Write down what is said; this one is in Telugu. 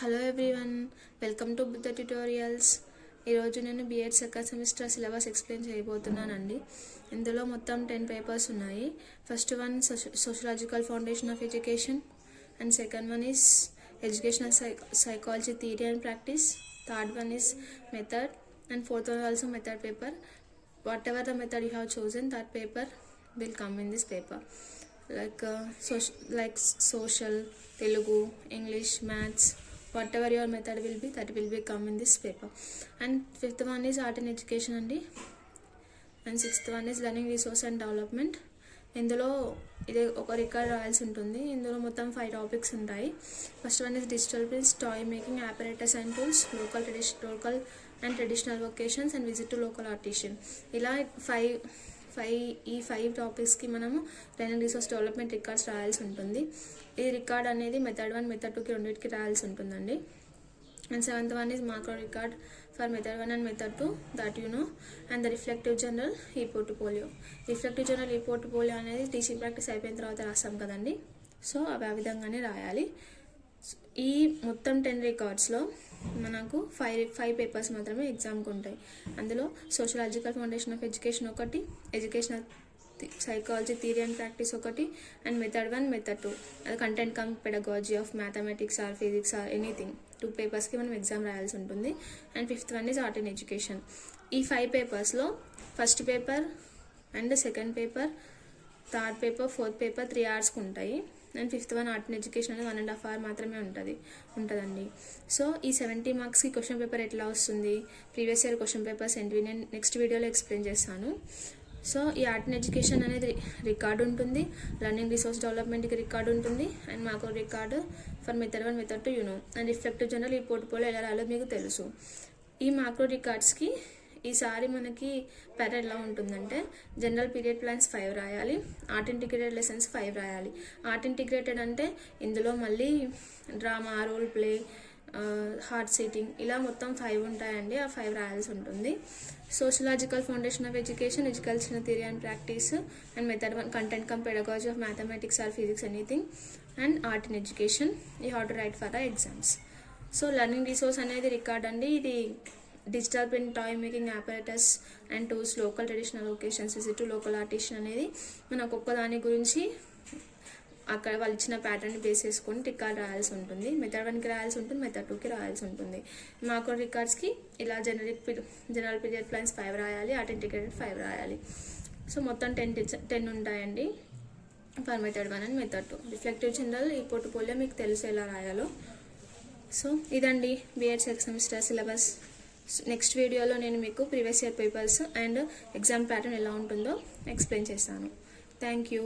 Hello everyone, welcome to Buddha tutorials. ఈరోజు నేను B Ed second semester syllabus explain చేయబోతున్నానండి. ఇందులో మొత్తం 10 పేపర్స్ ఉన్నాయి. First one sociological foundation of education, and second one is educational psychology theory and practice. Third one is method, and fourth one also method paper. Whatever the method you have chosen, that paper will come in this paper. Like social, Telugu, English, maths, whatever your method will be, that will be come in this paper. And fifth one is art and education andi, and sixth one is learning resource and development. ఇందులో ఇది ఒక రికార్డ్ రాయాల్సి ఉంటుంది. ఇందులో మొత్తం 5 టాపిక్స్ ఉంటాయి. First one is digital prints, toy making, apparatus and tools, local and traditional vocations, and visit to local artisan. ఇలా ఈ 5 టాపిక్స్కి మనము లెర్నింగ్ రిసోర్స్ డెవలప్మెంట్ రికార్డ్స్ రాయాల్సి ఉంటుంది. ఈ రికార్డ్ అనేది మెథడ్ 1 మెథడ్ 2కి రెండింటికి రాయాల్సి ఉంటుందండి. And seventh one is marker record for method 1 and method 2, that you know. And the reflective journal ఈ పోర్ట్ఫోలియో. రిఫ్లెక్టివ్ జర్నల్ ఈ పోర్ట్ఫోలియో అనేది టీచింగ్ ప్రాక్టీస్ అయిపోయిన తర్వాత రాస్తాం కదండి. సో అవి ఆ విధంగానే రాయాలి. ఈ మొత్తం 10 రికార్డ్స్లో మనకు 5 పేపర్స్ మాత్రమే ఎగ్జామ్కి ఉంటాయి. అందులో సోషలాజికల్ ఫౌండేషన్ ఆఫ్ ఎడ్యుకేషన్ ఒకటి, educational psychology theory and practice ఒకటి, అండ్ మెథడ్ 1 మెథడ్ 2 అది content cum pedagogy of mathematics or physics or anything. 2 పేపర్స్కి మనం ఎగ్జామ్ రాయాల్సి ఉంటుంది. And fifth one is art and education. ఈ 5 పేపర్స్లో first paper and second paper, third paper, fourth paper 3 అవర్స్కి ఉంటాయి. And fifth one art and education అనేది 1.5 hours మాత్రమే ఉంటుందండి. సో ఈ 70 మార్క్స్కి క్వశ్చన్ పేపర్ ఎట్లా వస్తుంది, ప్రీవియస్ ఇయర్ క్వశ్చన్ పేపర్స్ ఏంటివి నేను నెక్స్ట్ వీడియోలో ఎక్స్ప్లెయిన్ చేస్తాను. సో ఈ ఆర్ట్ అండ్ ఎడ్యుకేషన్ అనేది రికార్డు ఉంటుంది, లర్నింగ్ రిసోర్స్ డెవలప్మెంట్కి రికార్డు ఉంటుంది, అండ్ మాకు record for method 1 method 2 you know. And reflective journal ఈ పోర్ట్ఫోలియో ఎలా రాయాలో మీకు తెలుసు. ఈ మాక్రో రికార్డ్స్కి ఈసారి మనకి ప్యాటర్న్ ఎలా ఉంటుందంటే, జనరల్ పీరియడ్ ప్లాన్స్ 5 రాయాలి, ఆర్ట్ ఇంటిగ్రేటెడ్ లెసన్స్ 5 రాయాలి. ఆర్ట్ ఇంటిగ్రేటెడ్ అంటే ఇందులో మళ్ళీ drama, role play, hot seating ఇలా మొత్తం 5 ఉంటాయండి. ఆ 5 రాయాల్సి ఉంటుంది. Sociological foundation of education, educational theory and practice, and method 1 content cum pedagogy of mathematics or physics anything, and art and education you have to write for the exams. So learning resource అనేది రికార్డ్ అండి. ఇది digital print, toy making, apparatus and tools, local traditional locations, visit to local artisan అనేది మనం ఒక్కొక్క దాని గురించి అక్కడ వాళ్ళు ఇచ్చిన ప్యాటర్న్ బేస్ చేసుకొని రికార్డ్ రాయాల్సి ఉంటుంది. మెథడ్ 1కి రాయాల్సి ఉంటుంది, మెథడ్ 2కి రాయాల్సి ఉంటుంది. మాకు రికార్డ్స్కి ఇలా జనరల్ పీరియడ్ ప్లాన్స్ 5 రాయాలి, ఆర్ట్ ఇంటిగ్రేటెడ్ 5 రాయాలి. సో మొత్తం 10 ఉంటాయండి for method 1 and method 2. Reflective journal ఈ పోర్ట్ఫోలియో మీకు తెలుసు ఎలా రాయాలో. సో ఇదండి B Ed second semester syllabus. Next వీడియోలో నేను మీకు previous year papers and exam pattern ఎలా ఉంటుందో ఎక్స్ప్లెయిన్ చేస్తాను. Thank you.